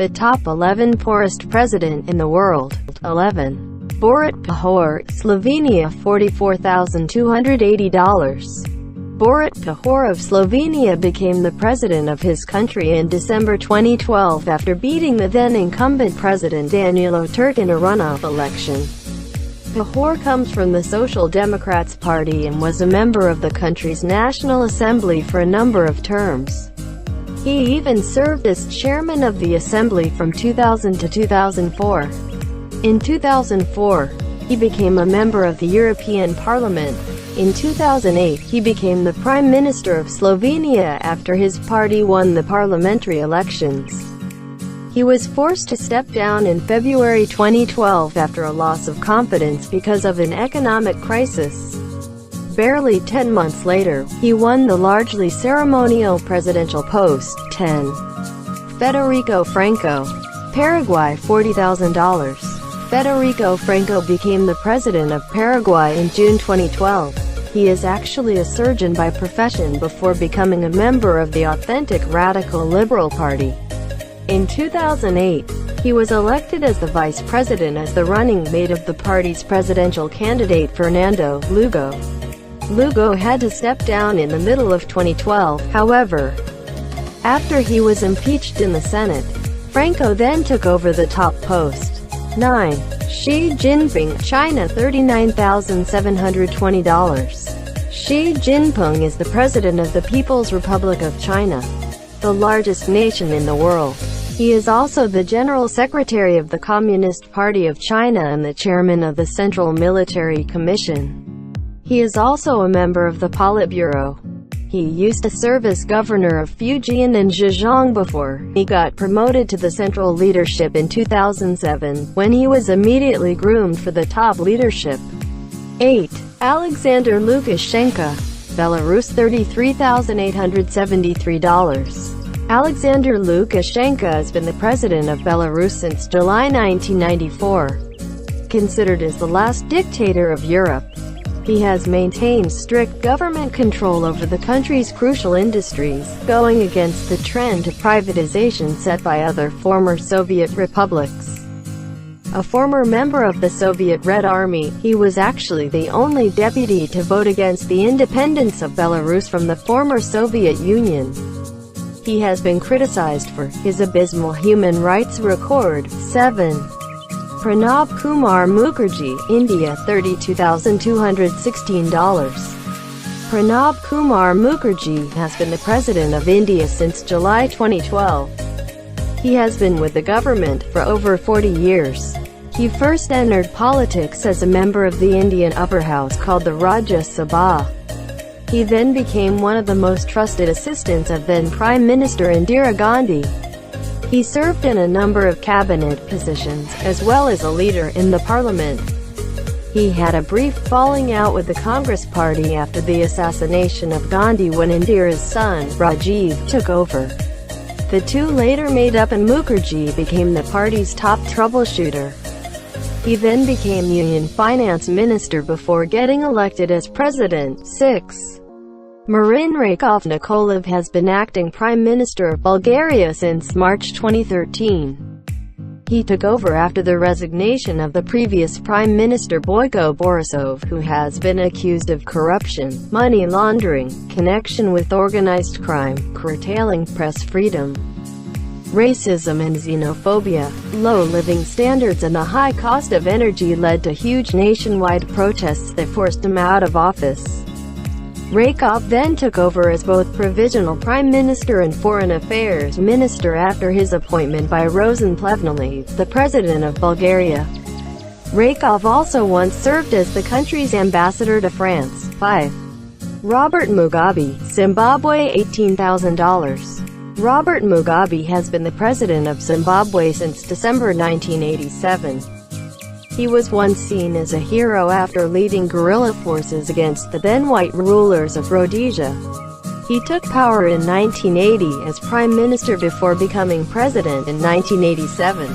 The top 11 poorest president in the world. 11. Borut Pahor, Slovenia, $44,280. Borut Pahor of Slovenia became the president of his country in December 2012 after beating the then-incumbent President Danilo Turk in a runoff election. Pahor comes from the Social Democrats Party and was a member of the country's National Assembly for a number of terms. He even served as chairman of the Assembly from 2000 to 2004. In 2004, he became a member of the European Parliament. In 2008, he became the Prime Minister of Slovenia after his party won the parliamentary elections. He was forced to step down in February 2012 after a loss of confidence because of an economic crisis. Barely 10 months later, he won the largely ceremonial presidential post. 10. Federico Franco, Paraguay, $40,000. Federico Franco became the president of Paraguay in June 2012. He is actually a surgeon by profession before becoming a member of the authentic Radical Liberal Party. In 2008, he was elected as the vice president as the running mate of the party's presidential candidate Fernando Lugo. Lugo had to step down in the middle of 2012, however. After he was impeached in the Senate, Franco then took over the top post. 9. Xi Jinping, China, $39,720. Xi Jinping is the president of the People's Republic of China, the largest nation in the world. He is also the General Secretary of the Communist Party of China and the chairman of the Central Military Commission. He is also a member of the Politburo. He used to serve as governor of Fujian and Zhejiang before he got promoted to the central leadership in 2007, when he was immediately groomed for the top leadership. 8. Alexander Lukashenko, Belarus, $33,873. Alexander Lukashenko has been the president of Belarus since July 1994. Considered as the last dictator of Europe, he has maintained strict government control over the country's crucial industries, going against the trend to privatization set by other former Soviet republics. A former member of the Soviet Red Army, he was actually the only deputy to vote against the independence of Belarus from the former Soviet Union. He has been criticized for his abysmal human rights record. 7. Pranab Kumar Mukherjee, India, $32,216. Pranab Kumar Mukherjee has been the president of India since July 2012. He has been with the government for over 40 years. He first entered politics as a member of the Indian upper house called the Rajya Sabha. He then became one of the most trusted assistants of then Prime Minister Indira Gandhi. He served in a number of cabinet positions, as well as a leader in the parliament. He had a brief falling out with the Congress Party after the assassination of Gandhi when Indira's son, Rajiv, took over. The two later made up and Mukherjee became the party's top troubleshooter. He then became Union Finance Minister before getting elected as President. 6. Marin Rakov Nikolov has been acting Prime Minister of Bulgaria since March 2013. He took over after the resignation of the previous Prime Minister Boyko Borisov, who has been accused of corruption, money laundering, connection with organized crime, curtailing press freedom, racism and xenophobia. Low living standards and the high cost of energy led to huge nationwide protests that forced him out of office. Rakov then took over as both Provisional Prime Minister and Foreign Affairs Minister after his appointment by Rosen Plevneliev, the President of Bulgaria. Rakov also once served as the country's ambassador to France. 5. Robert Mugabe, Zimbabwe, $18,000. Robert Mugabe has been the president of Zimbabwe since December 1987. He was once seen as a hero after leading guerrilla forces against the then-white rulers of Rhodesia. He took power in 1980 as prime minister before becoming president in 1987.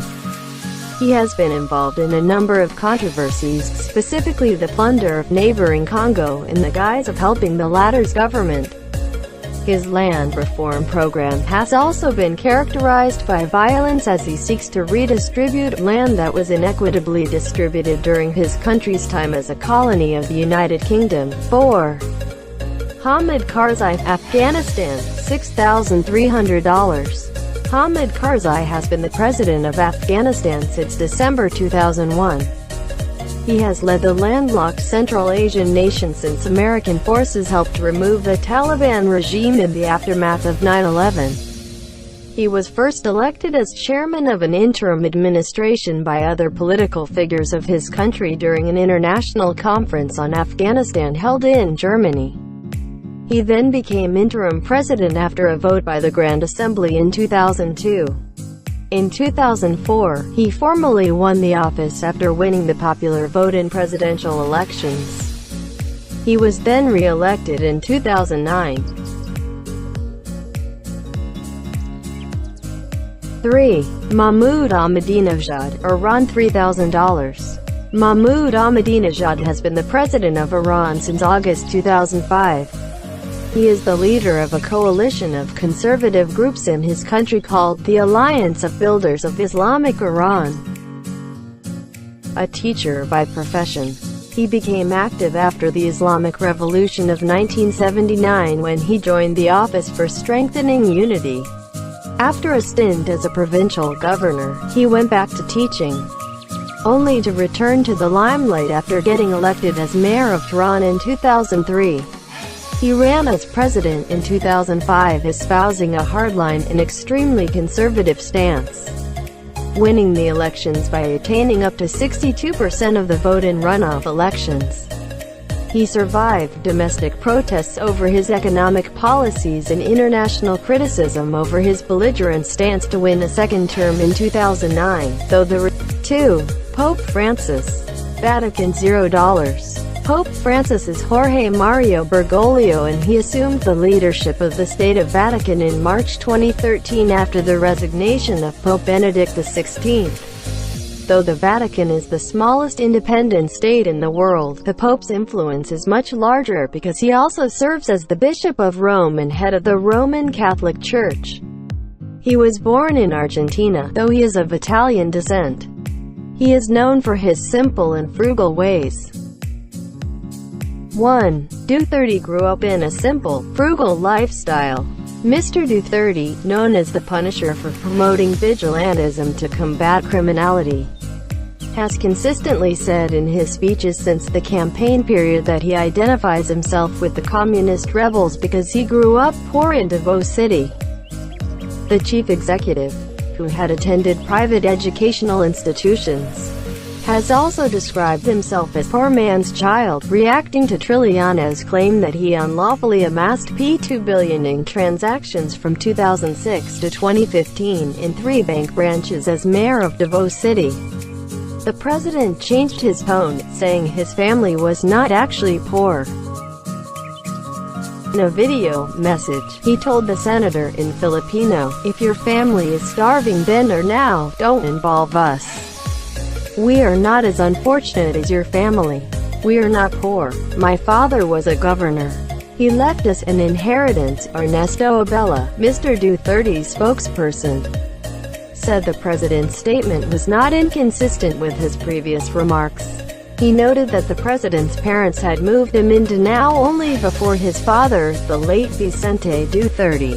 He has been involved in a number of controversies, specifically the plunder of neighboring Congo in the guise of helping the latter's government. His land reform program has also been characterized by violence as he seeks to redistribute land that was inequitably distributed during his country's time as a colony of the United Kingdom. 4. Hamid Karzai, Afghanistan, $6,300. Hamid Karzai has been the president of Afghanistan since December 2001. He has led the landlocked Central Asian nation since American forces helped remove the Taliban regime in the aftermath of 9/11. He was first elected as chairman of an interim administration by other political figures of his country during an international conference on Afghanistan held in Germany. He then became interim president after a vote by the Grand Assembly in 2002. In 2004, he formally won the office after winning the popular vote in presidential elections. He was then re-elected in 2009. 3. Mahmoud Ahmadinejad, Iran, $3,000. Mahmoud Ahmadinejad has been the president of Iran since August 2005. He is the leader of a coalition of conservative groups in his country called the Alliance of Builders of Islamic Iran. A teacher by profession, he became active after the Islamic Revolution of 1979 when he joined the Office for Strengthening Unity. After a stint as a provincial governor, he went back to teaching, only to return to the limelight after getting elected as mayor of Tehran in 2003. He ran as president in 2005, espousing a hardline and extremely conservative stance, winning the elections by attaining up to 62% of the vote in runoff elections. He survived domestic protests over his economic policies and international criticism over his belligerent stance to win a second term in 2009, though the 2. Pope Francis, Vatican, $0. Pope Francis is Jorge Mario Bergoglio, and he assumed the leadership of the State of Vatican in March 2013 after the resignation of Pope Benedict XVI. Though the Vatican is the smallest independent state in the world, the Pope's influence is much larger because he also serves as the Bishop of Rome and head of the Roman Catholic Church. He was born in Argentina, though he is of Italian descent. He is known for his simple and frugal ways. 1. Duterte grew up in a simple, frugal lifestyle. Mr. Duterte, known as the Punisher for promoting vigilantism to combat criminality, has consistently said in his speeches since the campaign period that he identifies himself with the communist rebels because he grew up poor in Davao City. The chief executive, who had attended private educational institutions, has also described himself as poor man's child, reacting to Trillane's claim that he unlawfully amassed $2 billion in transactions from 2006 to 2015 in 3 bank branches as mayor of Davao City. The president changed his tone, saying his family was not actually poor. In a video message, he told the senator in Filipino, "If your family is starving then or now, don't involve us. We are not as unfortunate as your family. We are not poor. My father was a governor. He left us an inheritance." Ernesto Abella, Mr. Duterte's spokesperson, said the president's statement was not inconsistent with his previous remarks. He noted that the president's parents had moved to Mindanao only before his father, the late Vicente Duterte,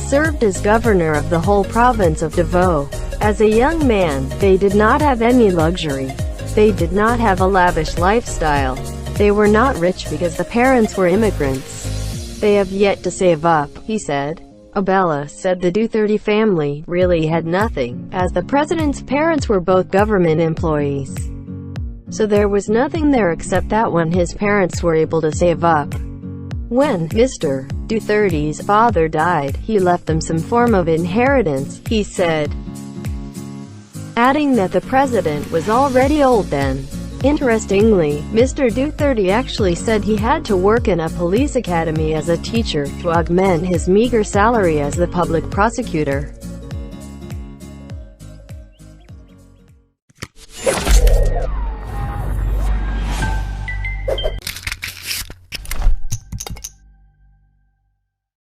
served as governor of the whole province of Davao. As a young man, they did not have any luxury. They did not have a lavish lifestyle. They were not rich because the parents were immigrants. They have yet to save up, he said. Abella said the Duterte family really had nothing, as the president's parents were both government employees. So there was nothing there except that when his parents were able to save up. When Mr. Duterte's father died, he left them some form of inheritance, he said, adding that the president was already old then. Interestingly, Mr. Duterte actually said he had to work in a police academy as a teacher to augment his meager salary as the public prosecutor.